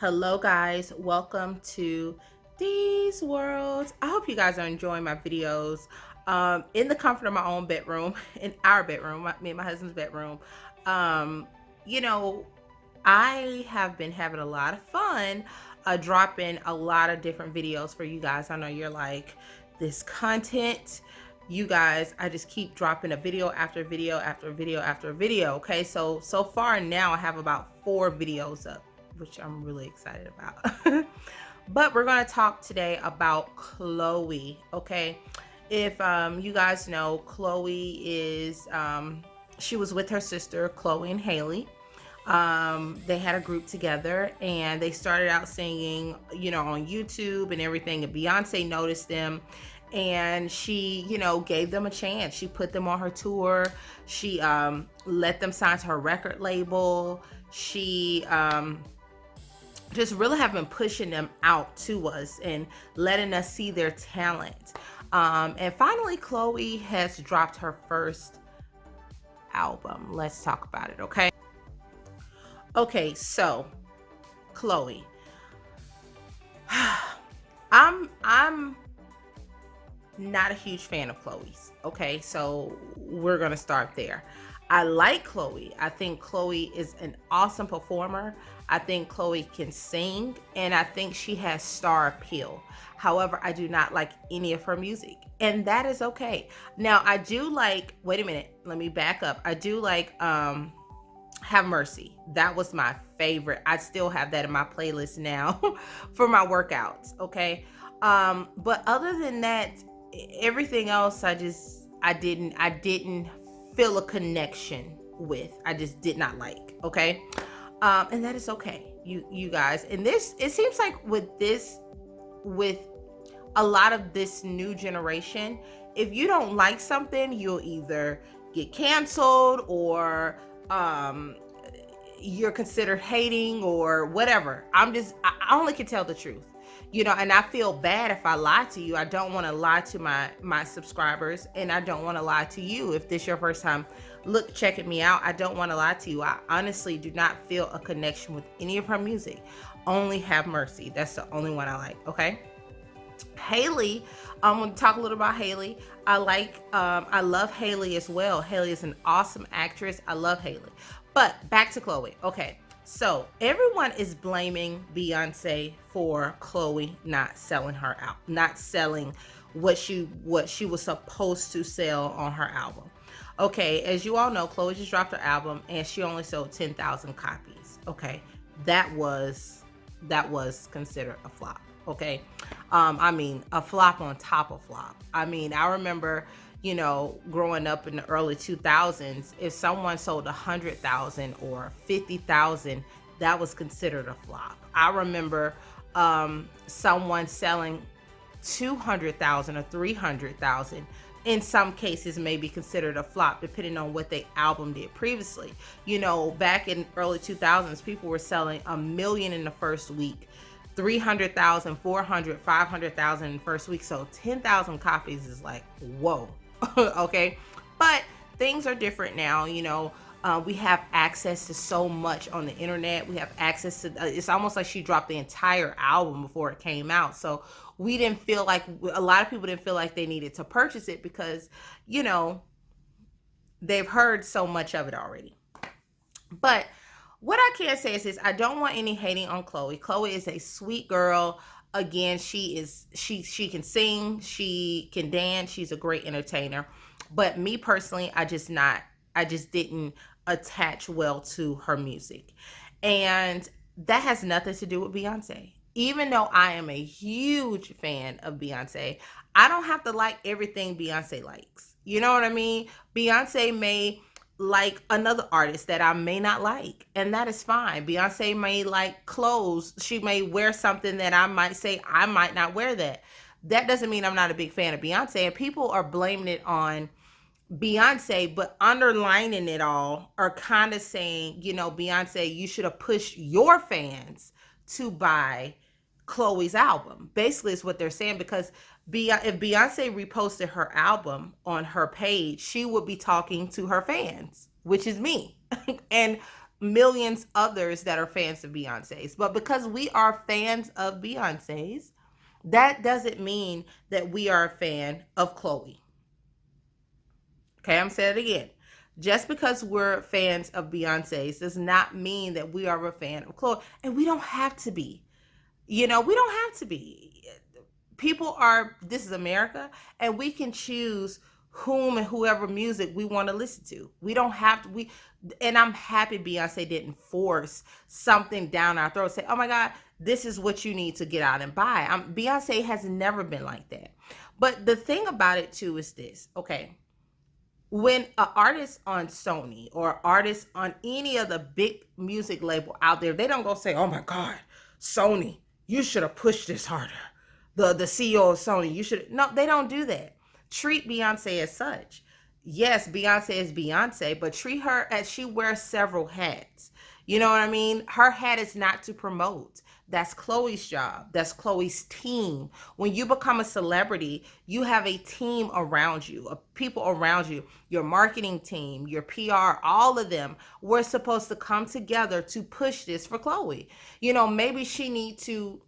Hello guys, welcome to these worlds. I hope you guys are enjoying my videos in the comfort of my own bedroom, in our bedroom, me and my husband's bedroom. Um, you know, I have been having a lot of fun dropping a lot of different videos for you guys. I know you're like, this content, you guys, I just keep dropping a video after video after video after video. Okay, so far now I have about 4 videos up, which I'm really excited about. But we're going to talk today about Chole. Okay, if you guys know, Chole is she was with her sister Chloe and Haley. They had a group together and they started out singing, on YouTube and everything. And Beyonce noticed them and she, gave them a chance. She put them on her tour. She let them sign to her record label. She just really have been pushing them out to us and letting us see their talent. And finally, Chloe has dropped her first album. Let's talk about it, okay? Okay, so Chloe. I'm not a huge fan of Chloe's. Okay, so we're gonna start there. I like Chloe. I think Chloe is an awesome performer. I think Chloe can sing, and I think she has star appeal. However, I do not like any of her music, and that is okay. Now, I do like, wait a minute, let me back up. I do like Have Mercy. That was my favorite. I still have that in my playlist now for my workouts, okay? But other than that, everything else I didn't feel a connection with. I just did not like, okay? And that is okay. You guys. And this, it seems like with a lot of this new generation, if you don't like something, you'll either get canceled or you're considered hating or whatever. I only can tell the truth, and I feel bad if I lie to you. I don't want to lie to my subscribers, and I don't want to lie to you. If this is your first time checking me out, I don't want to lie to you. I honestly do not feel a connection with any of her music. Only Have Mercy. That's the only one I like. Okay. Haley, I'm going to talk a little about Haley. I love Haley as well. Haley is an awesome actress. I love Haley. But back to Chloe. Okay, so everyone is blaming Beyonce for Chloe not selling her out, not selling what she was supposed to sell on her album. Okay, as you all know, Chloe just dropped her album and she only sold 10,000 copies. Okay, that was considered a flop. Okay, I mean, a flop on top of flop. I mean, I remember, growing up in the early 2000s, if someone sold 100,000 or 50,000, that was considered a flop. I remember someone selling 200,000 or 300,000. In some cases, may be considered a flop, depending on what their album did previously. Back in early 2000s, people were selling 1 million in the first week. 300,000, 400, 500,000 in the first week. So 10,000 copies is like, whoa. Okay. But things are different now. We have access to so much on the internet. We have access to, it's almost like she dropped the entire album before it came out. So we didn't feel like, a lot of people didn't feel like they needed to purchase it because, they've heard so much of it already. But what I can say is this: I don't want any hating on Chloe. Chloe is a sweet girl. Again, she can sing, she can dance, she's a great entertainer. But me personally, I just didn't attach well to her music. And that has nothing to do with Beyonce. Even though I am a huge fan of Beyonce, I don't have to like everything Beyonce likes. You know what I mean? Beyonce may like another artist that I may not like, and that is fine. Beyonce may like clothes. She may wear something that I might say I might not wear that. That doesn't mean I'm not a big fan of Beyonce, and people are blaming it on Beyonce, but underlining it all are kind of saying, Beyonce, you should have pushed your fans to buy Chloe's album. Basically, is what they're saying, because if Beyonce reposted her album on her page, she would be talking to her fans, which is me. And millions others that are fans of Beyonce's. But because we are fans of Beyonce's, that doesn't mean that we are a fan of Chloe. Okay, I'm saying it again. Just because we're fans of Beyonce's does not mean that we are a fan of Chloe. And we don't have to be. We don't have to be. People are, this is America, and we can choose whom and whoever music we want to listen to. We don't have to, and I'm happy Beyonce didn't force something down our throat, say, oh my God, this is what you need to get out and buy. Beyonce has never been like that. But the thing about it too is this, okay, when an artist on Sony or artist on any of the big music label out there, they don't go say, oh my God, Sony, you should have pushed this harder. The CEO of Sony, you should. No, they don't do that. Treat Beyonce as such. Yes, Beyonce is Beyonce, but treat her as she wears several hats. You know what I mean? Her hat is not to promote. That's Chloe's job. That's Chloe's team. When you become a celebrity, you have a team around you, of people around you, your marketing team, your PR, all of them. We're supposed to come together to push this for Chloe. Maybe she needs to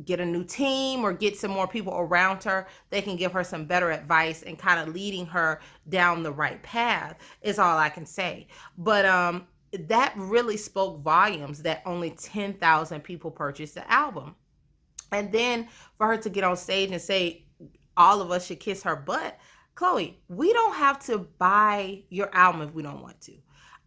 get a new team or get some more people around her. They can give her some better advice and kind of leading her down the right path is all I can say. But that really spoke volumes that only 10,000 people purchased the album. And then for her to get on stage and say all of us should kiss her butt, Chloe, we don't have to buy your album if we don't want to.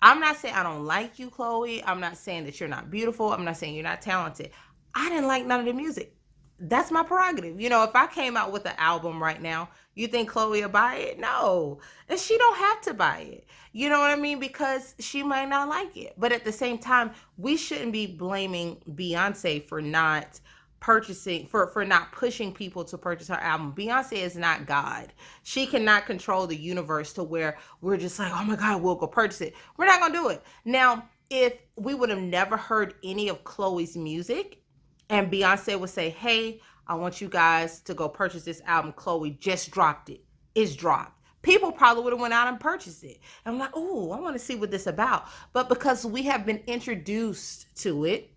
I'm not saying I don't like you, Chloe. I'm not saying that you're not beautiful. I'm not saying you're not talented. I didn't like none of the music. That's my prerogative. If I came out with an album right now, you think Chloe will buy it? No. And she don't have to buy it. You know what I mean? Because she might not like it. But at the same time, we shouldn't be blaming Beyonce for not purchasing, for not pushing people to purchase her album. Beyonce is not God. She cannot control the universe to where we're just like, oh my God, we'll go purchase it. We're not going to do it. Now, if we would have never heard any of Chloe's music, and Beyonce would say, hey, I want you guys to go purchase this album. Chloe just dropped it. It's dropped. People probably would have went out and purchased it. And I'm like, oh, I want to see what this is about. But because we have been introduced to it,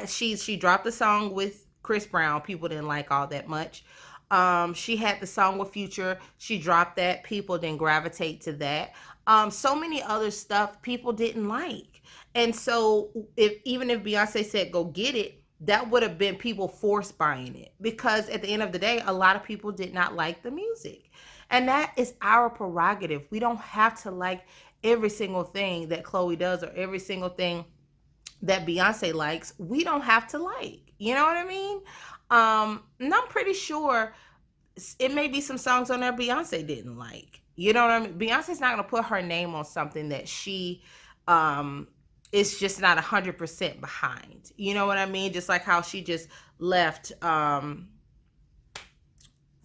she dropped the song with Chris Brown. People didn't like all that much. She had the song with Future. She dropped that. People didn't gravitate to that. So many other stuff people didn't like. And so even if Beyonce said, go get it, that would have been people forced buying it, because at the end of the day, a lot of people did not like the music. And that is our prerogative. We don't have to like every single thing that Chloe does or every single thing that Beyonce likes. We don't have to like, you know what I mean? And I'm pretty sure it may be some songs on there Beyonce didn't like. You know what I mean? Beyonce's not going to put her name on something that she is just not 100% behind. You know what I mean? Just like how she just left from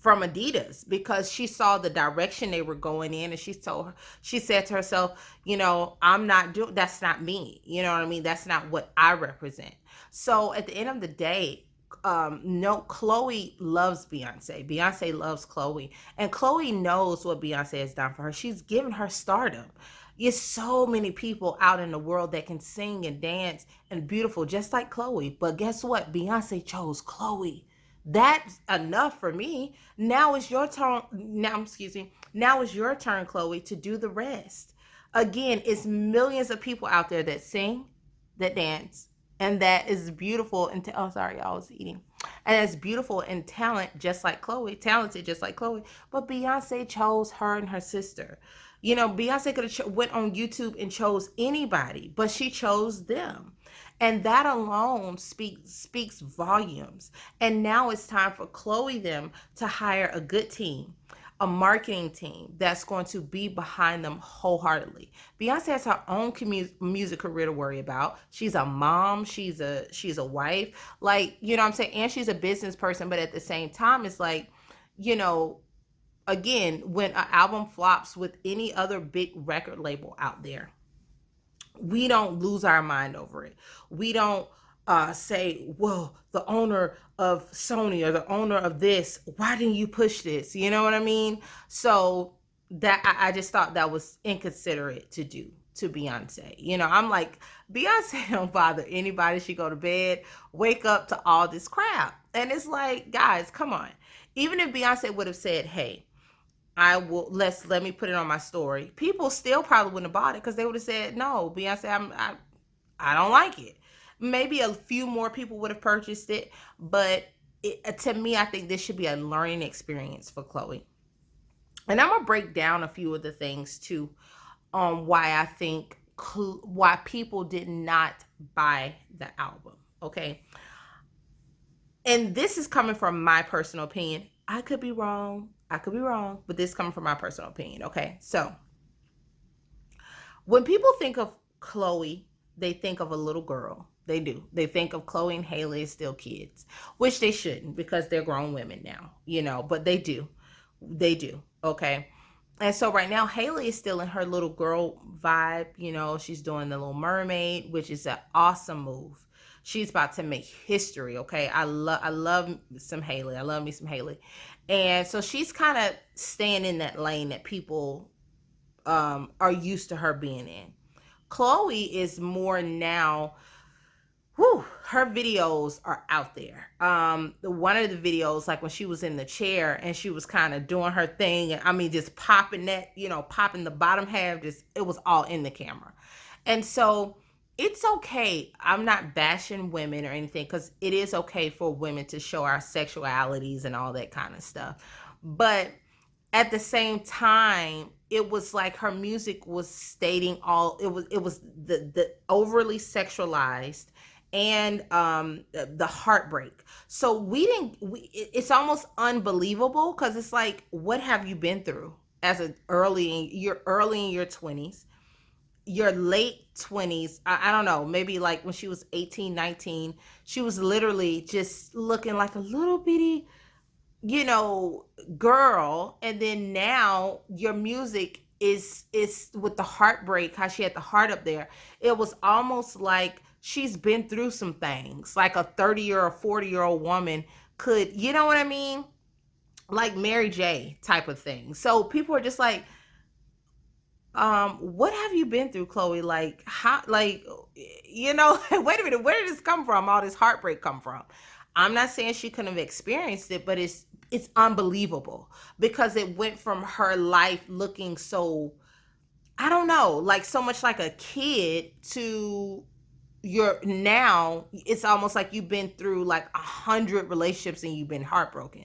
Adidas because she saw the direction they were going in, and she said to herself, I'm not doing, that's not me. You know what I mean? That's not what I represent. So at the end of the day, no, Chloe loves Beyonce. Beyonce loves Chloe, and Chloe knows what Beyonce has done for her. She's given her stardom. There's so many people out in the world that can sing and dance and beautiful, just like Chloe. But guess what? Beyonce chose Chloe. That's enough for me. Now it's your turn. Now it's your turn, Chloe, to do the rest. Again, it's millions of people out there that sing, that dance, and that is beautiful. And sorry, I was eating. And it's beautiful and talented, just like Chloe. But Beyonce chose her and her sister. Beyonce could have went on YouTube and chose anybody, but she chose them. And that alone speaks volumes. And now it's time for Chloe them to hire a good team, a marketing team that's going to be behind them wholeheartedly. Beyonce has her own music career to worry about. She's a mom. She's a wife. Like, you know what I'm saying? And she's a business person. But at the same time, it's like, again, when an album flops with any other big record label out there, we don't lose our mind over it. We don't say, well, the owner of Sony or the owner of this, why didn't you push this? You know what I mean? So that I just thought that was inconsiderate to do. to Beyonce. You know, I'm like, Beyonce don't bother anybody. She go to bed, wake up to all this crap. And it's like, guys, come on. Even if Beyonce would have said, hey, I will let me put it on my story, people still probably wouldn't have bought it because they would have said, no, Beyonce, I don't like it. Maybe a few more people would have purchased it, but to me, I think this should be a learning experience for Chloe. And I'm gonna break down a few of the things too on why I think why people did not buy the album. Okay, and this is coming from my personal opinion. I could be wrong. I could be wrong, but this is coming from my personal opinion. Okay, so when people think of Chloe, they think of a little girl. They do. They think of Chloe and Haley as still kids, which they shouldn't because they're grown women now, you know, but they do. They do. Okay. And so right now, Haley is still in her little girl vibe. You know, she's doing the Little Mermaid, which is an awesome move. She's about to make history. Okay. I love some Haley. I love me some Haley. And so she's kind of staying in that lane that people are used to her being in. Chloe is more now. Whew, her videos are out there. One of the videos, like when she was in the chair and she was kind of doing her thing, and I mean, just popping that, you know, popping the bottom half, just it was all in the camera. And so it's okay. I'm not bashing women or anything because it is okay for women to show our sexualities and all that kind of stuff. But at the same time, it was like her music was stating all, it was the overly sexualized and the heartbreak. So it's almost unbelievable because it's like, what have you been through as you're early in your 20s, your late 20s. I don't know, maybe like when she was 18, 19, she was literally just looking like a little bitty, you know, girl. And then now your music is with the heartbreak, how she had the heart up there. It was almost like she's been through some things like a 30 or 40-year-old woman could, you know what I mean, like Mary J type of thing. So people are just like, what have you been through, Chloe? Like, how, like, you know, wait a minute, where did this come from? All this heartbreak come from? I'm not saying she couldn't have experienced it, but it's unbelievable because it went from her life looking so, I don't know, like so much like a kid to you're now, it's almost like you've been through like 100 relationships and you've been heartbroken.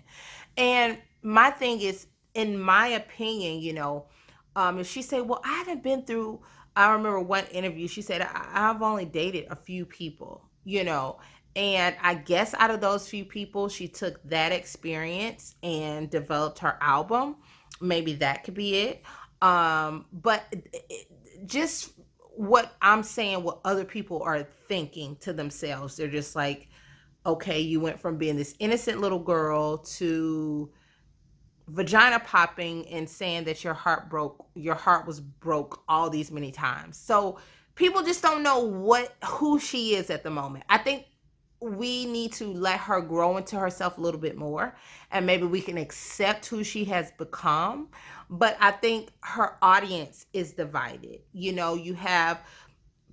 And my thing is, in my opinion, you know, if she said, well, I haven't been through, I remember one interview, she said, I've only dated a few people, you know, and I guess out of those few people, she took that experience and developed her album. Maybe that could be it. But just what I'm saying, what other people are thinking to themselves, they're just like, okay, you went from being this innocent little girl to vagina popping and saying that your heart was broke all these many times. So people just don't know who she is at the moment. I think we need to let her grow into herself a little bit more, and maybe we can accept who she has become. But I think her audience is divided. You know, you have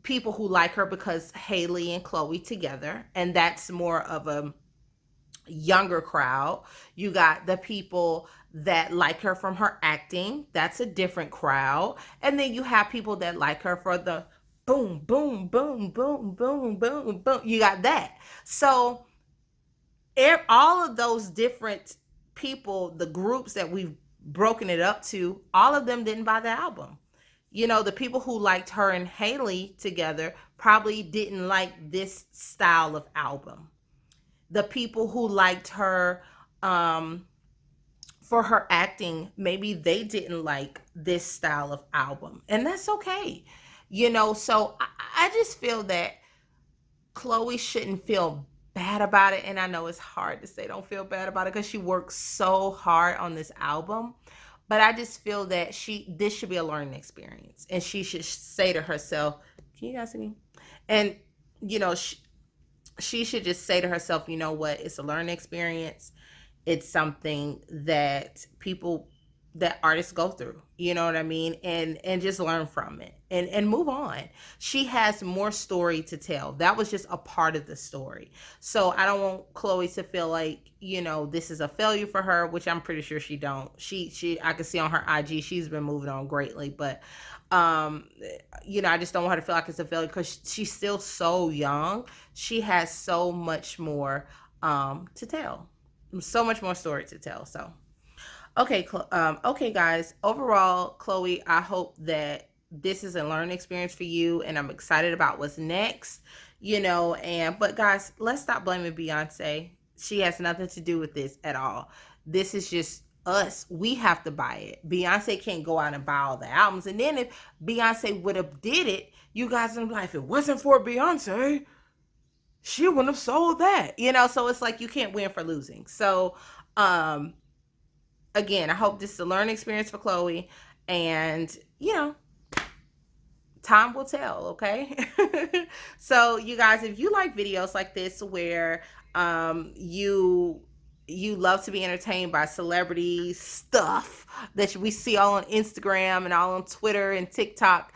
people who like her because Haley and Chloe together, and that's more of a younger crowd. You got the people that like her from her acting, that's a different crowd. And then you have people that like her for the boom boom boom boom boom boom boom, you got that. So all of those different people, the groups that we've broken it up to, all of them didn't buy the album. You know, the people who liked her and Haley together probably didn't like this style of album. The people who liked her for her acting, maybe they didn't like this style of album, and that's okay. You know, so I just feel that Chloe shouldn't feel bad about it. And I know it's hard to say don't feel bad about it because she worked so hard on this album. But I just feel that this should be a learning experience. And she should say to herself, can you guys see me? And, you know, she should just say to herself, you know what? It's a learning experience. It's something that people that artists go through, you know what I mean, and just learn from it and move on. She has more story to tell. That was just a part of the story. So I don't want Chloe to feel like, this is a failure for her, which I'm pretty sure she don't. She I can see on her IG she's been moving on greatly, but um I just don't want her to feel like it's a failure because she's still so young. She has so much more to tell, so much more story to tell. So okay, okay, guys. Overall, Chloe, I hope that this is a learning experience for you, and I'm excited about what's next. But guys, let's stop blaming Beyonce. She has nothing to do with this at all. This is just us. We have to buy it. Beyonce can't go out and buy all the albums. And then if Beyonce would have did it, you guys would be like, if it wasn't for Beyonce, she wouldn't have sold that. So it's like you can't win for losing. So um again, I hope this is a learning experience for Chloe. And, time will tell, okay? So, you guys, if you like videos like this where you love to be entertained by celebrity stuff that we see all on Instagram and all on Twitter and TikTok,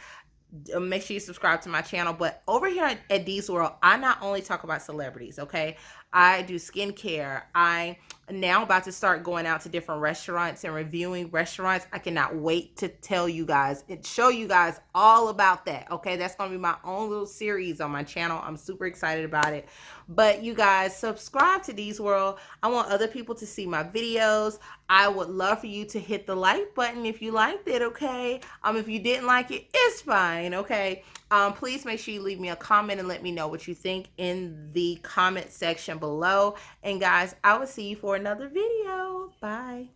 make sure you subscribe to my channel. But over here at Dee's World, I not only talk about celebrities, okay? I do skincare. I now about to start going out to different restaurants and reviewing restaurants. I cannot wait to tell you guys and show you guys all about that. Okay, that's gonna be my own little series on my channel. I'm super excited about it. But you guys, subscribe to Dee's World. I want other people to see my videos. I would love for you to hit the like button if you liked it. Okay, if you didn't like it, it's fine. Okay, please make sure you leave me a comment and let me know what you think in the comment section below. And guys, I will see you for another video. Bye.